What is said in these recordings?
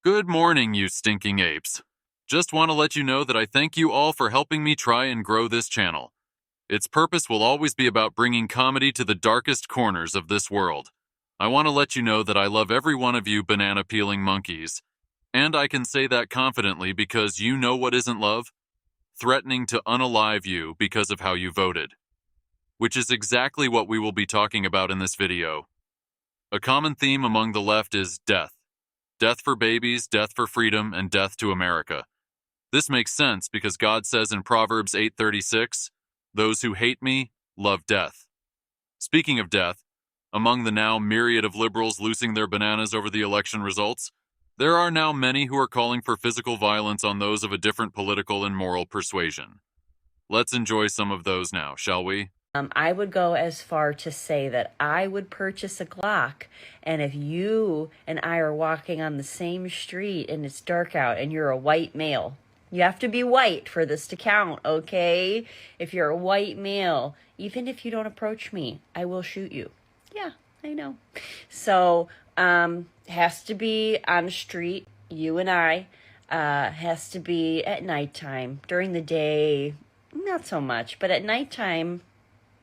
Good morning, you stinking apes. Just want to let you know that I thank you all for helping me try and grow this channel. Its purpose will always be about bringing comedy to the darkest corners of this world. I want to let you know that I love every one of you banana-peeling monkeys. And I can say that confidently because you know what isn't love? Threatening to unalive you because of how you voted. Which is exactly what we will be talking about in this video. A common theme among the left is death. Death for babies, death for freedom, and death to America. This makes sense because God says in Proverbs 8:36, "Those who hate me love death." Speaking of death, among the now myriad of liberals losing their bananas over the election results, there are now many who are calling for physical violence on those of a different political and moral persuasion. Let's enjoy some of those now, shall we? I would go as far to say that I would purchase a Glock, and if you and I are walking on the same street and it's dark out and you're a white male, you have to be white for this to count, okay? If you're a white male, even if you don't approach me, I will shoot you. Yeah, I know. So, has to be on the street, you and I, has to be at nighttime. During the day, not so much, but at nighttime,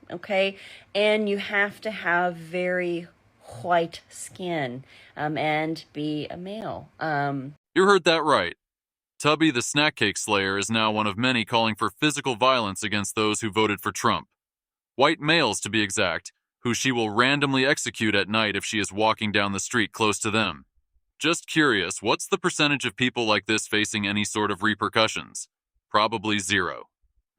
okay? And you have to have very white skin and be a male. You heard that right. Tubby the Snack Cake Slayer is now one of many calling for physical violence against those who voted for Trump. White males, to be exact, who she will randomly execute at night if she is walking down the street close to them. Just curious, what's the percentage of people like this facing any sort of repercussions? Probably zero.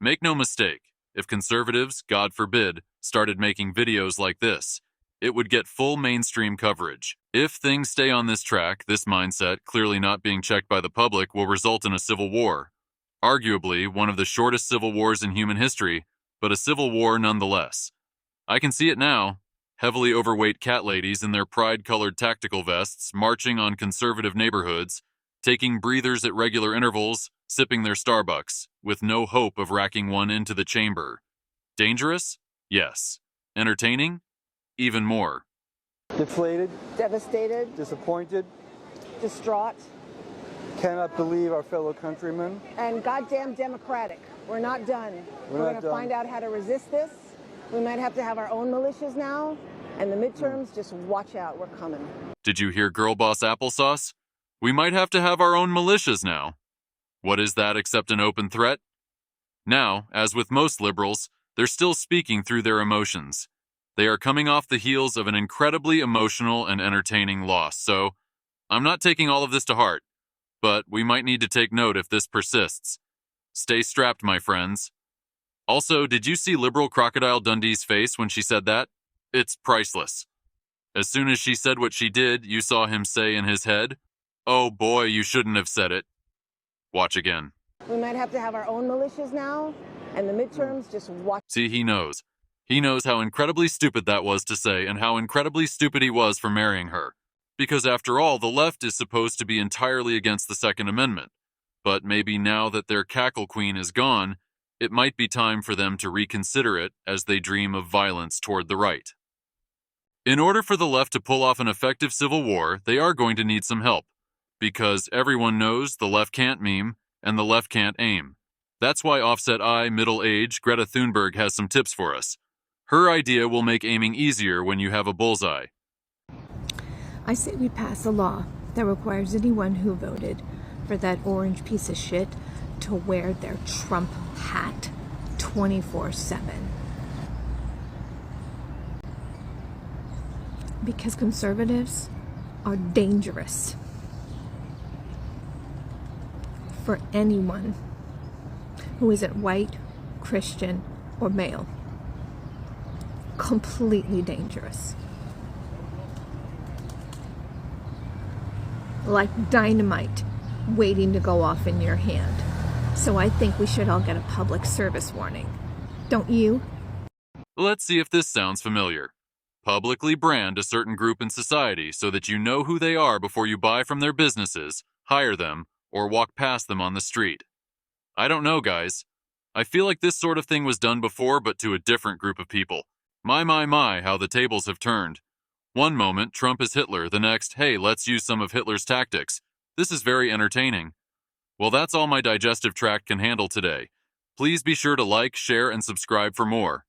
Make no mistake, if conservatives, God forbid, started making videos like this, it would get full mainstream coverage. If things stay on this track, this mindset, clearly not being checked by the public, will result in a civil war. Arguably, one of the shortest civil wars in human history, but a civil war nonetheless. I can see it now. Heavily overweight cat ladies in their pride-colored tactical vests marching on conservative neighborhoods, taking breathers at regular intervals, sipping their Starbucks, with no hope of racking one into the chamber. Dangerous? Yes. Entertaining? Even more. Deflated, Devastated, disappointed, distraught, cannot believe our fellow countrymen. and goddamn democratic. We're not done. We're We're not going to done. find out how to resist this. We might have to have our own militias now. And the midterms, just watch out. We're coming. Did you hear Girl Boss Applesauce? We might have to have our own militias now. What is that except an open threat? Now, as with most liberals, they're still speaking through their emotions. They are coming off the heels of an incredibly emotional and entertaining loss, so I'm not taking all of this to heart, but we might need to take note if this persists. Stay strapped, my friends. Also, did you see liberal Crocodile Dundee's face when she said that? It's priceless. As soon as she said what she did, you saw him say in his head, "Oh boy, you shouldn't have said it." Watch again. We might have to have our own militias now. And the midterms, just watch. See, he knows. He knows how incredibly stupid that was to say and how incredibly stupid he was for marrying her. Because after all, the left is supposed to be entirely against the Second Amendment. But maybe now that their cackle queen is gone, it might be time for them to reconsider it as they dream of violence toward the right. In order for the left to pull off an effective civil war, they are going to need some help. Because everyone knows the left can't meme and the left can't aim. That's why Offset I, middle age, Greta Thunberg has some tips for us. Her idea will make aiming easier when you have a bullseye. I say we pass a law that requires anyone who voted for that orange piece of shit to wear their Trump hat 24/7. Because conservatives are dangerous for anyone who isn't white, Christian, or male. Completely dangerous. Like dynamite waiting to go off in your hand. So I think we should all get a public service warning. Don't you? Let's see if this sounds familiar. Publicly brand a certain group in society so that you know who they are before you buy from their businesses, hire them, or walk past them on the street. I don't know, guys. I feel like this sort of thing was done before, but to a different group of people. My, how the tables have turned. One moment, Trump is Hitler. The next, hey, let's use some of Hitler's tactics. This is very entertaining. Well, that's all my digestive tract can handle today. Please be sure to like, share, and subscribe for more.